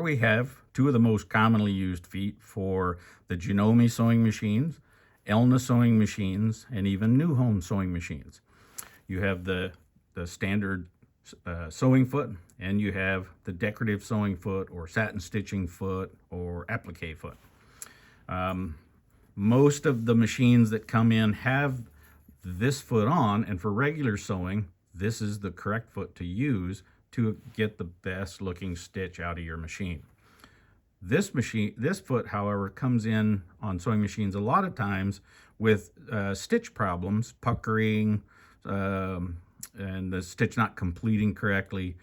here we have two of the most commonly used feet for the Janome sewing machines, Elna sewing machines, and even Newhome sewing machines. You have the standard sewing foot, and you have the decorative sewing foot or satin stitching foot or applique foot. Most of the machines that come in have this foot on, and for regular sewing, this is the correct foot to use to get the best looking stitch out of your machine. This foot, however, comes in on sewing machines a lot of times with stitch problems, puckering, and the stitch not completing correctly.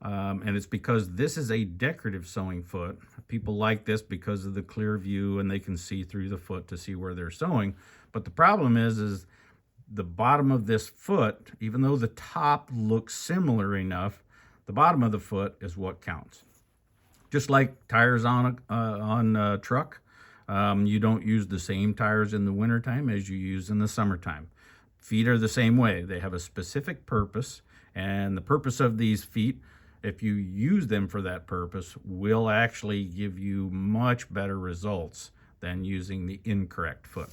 And it's because this is a decorative sewing foot. People like this because of the clear view and they can see through the foot to see where they're sewing. But the problem is the bottom of this foot, even though the top looks similar enough, the bottom of the foot is what counts. Just like tires on a truck, you don't use the same tires in the wintertime as you use in the summertime. Feet are the same way. They have a specific purpose, and the purpose of these feet, if you use them for that purpose, will actually give you much better results than using the incorrect foot.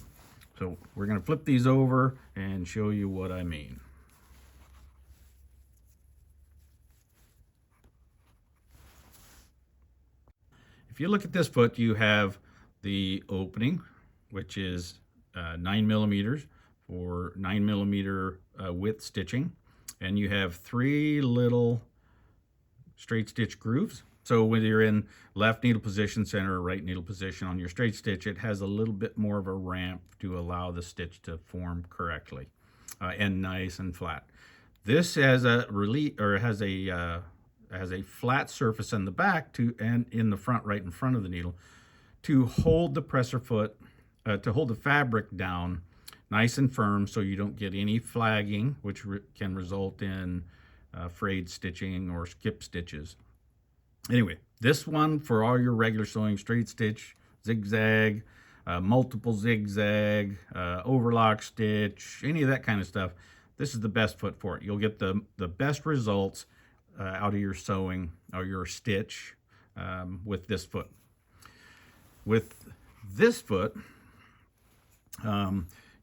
So we're going to flip these over and show you what I mean. If you look at this foot, you have the opening, which is 9 millimeters for 9 millimeter width stitching. And you have 3 little straight stitch grooves. So when you're in left needle position, center, or right needle position on your straight stitch, it has a little bit more of a ramp to allow the stitch to form correctly and nice and flat. This has a relief, or has a flat surface in the back and in the front, right in front of the needle, to hold the presser foot, to hold the fabric down nice and firm so you don't get any flagging, which can result in frayed stitching or skip stitches. Anyway, this one for all your regular sewing, straight stitch, zigzag, multiple zigzag, overlock stitch, any of that kind of stuff, this is the best foot for it. You'll get the best results out of your sewing or your stitch with this foot. With this foot,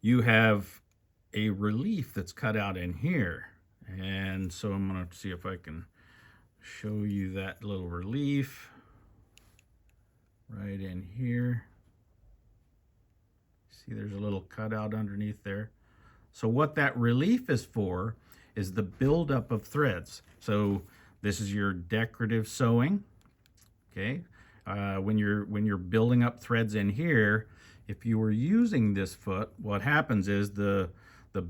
you have a relief that's cut out in here. And so I'm going to see if I can show you that little relief right in here. See, there's a little cutout underneath there. So what that relief is for is the buildup of threads. So this is your decorative sewing, okay? When you're building up threads in here, if you were using this foot, what happens is the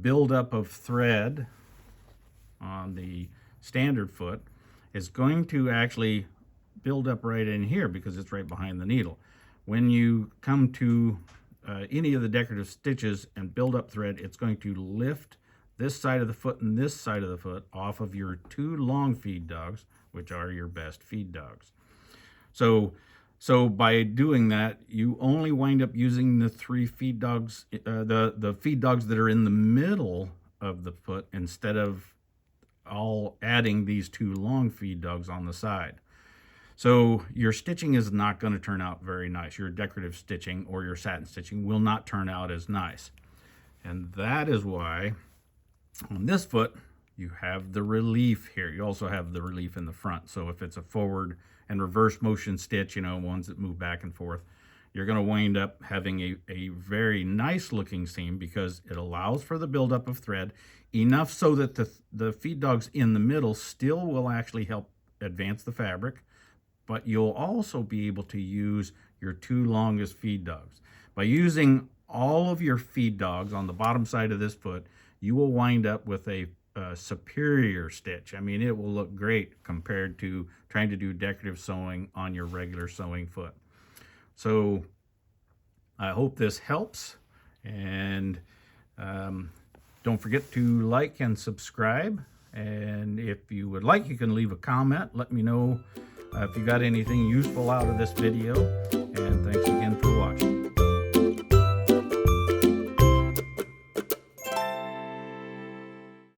buildup of thread on the standard foot is going to actually build up right in here because it's right behind the needle. When you come to any of the decorative stitches and build up thread, it's going to lift this side of the foot and this side of the foot off of your 2 long feed dogs, which are your best feed dogs. So by doing that, you only wind up using the 3 feed dogs, the feed dogs that are in the middle of the foot, instead of all adding these 2 long feed dogs on the side. So your stitching is not going to turn out very nice. Your decorative stitching or your satin stitching will not turn out as nice. And that is why on this foot, you have the relief here. You also have the relief in the front. So if it's a forward and reverse motion stitch, you know, ones that move back and forth, you're going to wind up having a very nice looking seam because it allows for the buildup of thread enough so that the feed dogs in the middle still will actually help advance the fabric, but you'll also be able to use your 2 longest feed dogs. By using all of your feed dogs on the bottom side of this foot, you will wind up with a superior stitch. I mean, it will look great compared to trying to do decorative sewing on your regular sewing foot. So I hope this helps, and don't forget to like and subscribe. And if you would like, you can leave a comment. Let me know if you got anything useful out of this video.